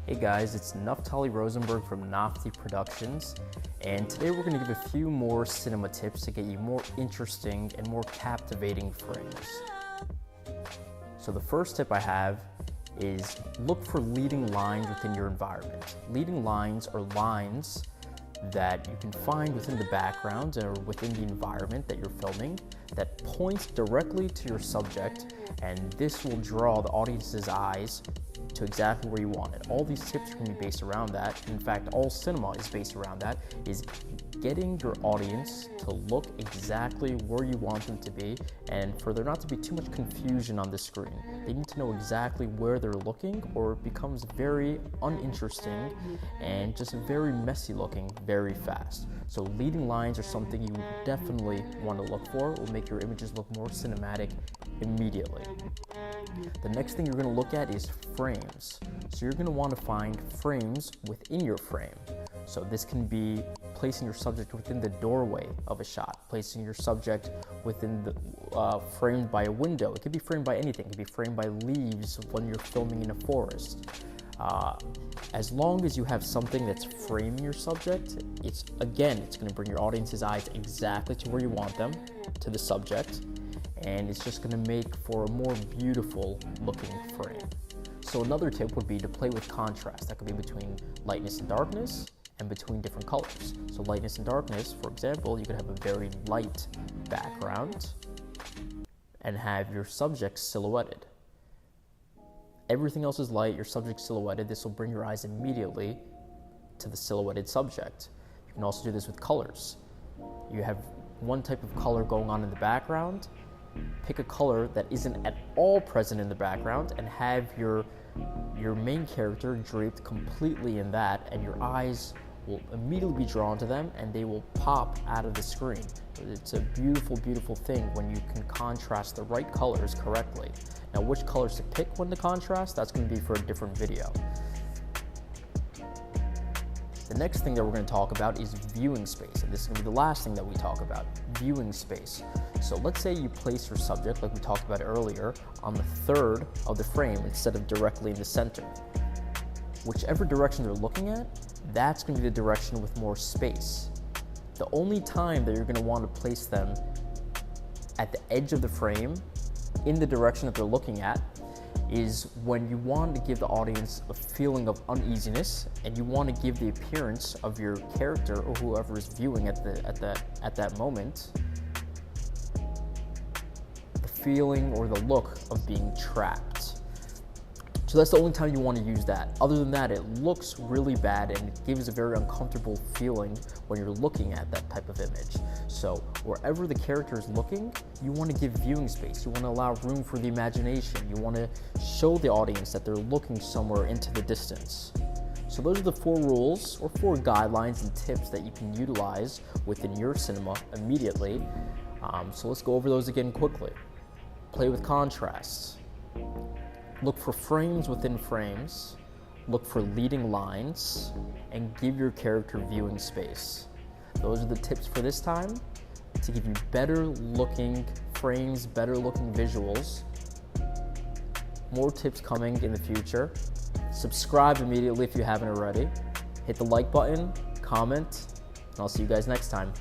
Hey guys, it's Naphtali Rosenberg from Naphtali Productions, and today we're going to give a few more cinema tips to get you more interesting and more captivating frames. So the first tip I have is look for leading lines within your environment. Leading lines are lines that you can find within the background or within the environment that you're filming that points directly to your subject, and this will draw the audience's eyes to exactly where you want it. All these tips are going to be based around that. In fact, all cinema is based around that, is getting your audience to look exactly where you want them to be, and for there not to be too much confusion on the screen. They need to know exactly where they're looking, or it becomes very uninteresting and just very messy looking very fast. So leading lines are something you definitely want to look for. It will make your images look more cinematic immediately. The next thing you're going to look at is frames. So you're going to want to find frames within your frame. So this can be placing your subject within the doorway of a shot, placing your subject within the framed by a window. It could be framed by anything. It could be framed by leaves when you're filming in a forest. As long as you have something that's framing your subject, it's going to bring your audience's eyes exactly to where you want them, to the subject, and it's just going to make for a more beautiful looking frame. So another tip would be to play with contrast. That could be between lightness and darkness, and between different colors. So lightness and darkness, for example, you could have a very light background and have your subject silhouetted. Everything else is light, your subject silhouetted. This will bring your eyes immediately to the silhouetted subject. You can also do this with colors. You have one type of color going on in the background. Pick a color that isn't at all present in the background and have your main character draped completely in that, and your eyes will immediately be drawn to them and they will pop out of the screen. It's a beautiful, beautiful thing when you can contrast the right colors correctly. Now, which colors to pick when to contrast, that's going to be for a different video. The next thing that we're going to talk about is viewing space, and this is going to be the last thing that we talk about, viewing space. So let's say you place your subject, like we talked about earlier, on the third of the frame instead of directly in the center. Whichever direction they're looking at, that's going to be the direction with more space. The only time that you're going to want to place them at the edge of the frame in the direction that they're looking at is when you want to give the audience a feeling of uneasiness, and you want to give the appearance of your character or whoever is viewing at that moment the feeling or the look of being trapped. So that's the only time you want to use that. Other than that, it looks really bad and it gives a very uncomfortable feeling when you're looking at that type of image. So wherever the character is looking, you want to give viewing space. You want to allow room for the imagination. You want to show the audience that they're looking somewhere into the distance. So those are the 4 rules or 4 guidelines and tips that you can utilize within your cinema immediately. So let's go over those again quickly. Play with contrasts. Look for frames within frames, look for leading lines, and give your character viewing space. Those are the tips for this time to give you better looking frames, better looking visuals. More tips coming in the future. Subscribe immediately if you haven't already. Hit the like button, comment, and I'll see you guys next time.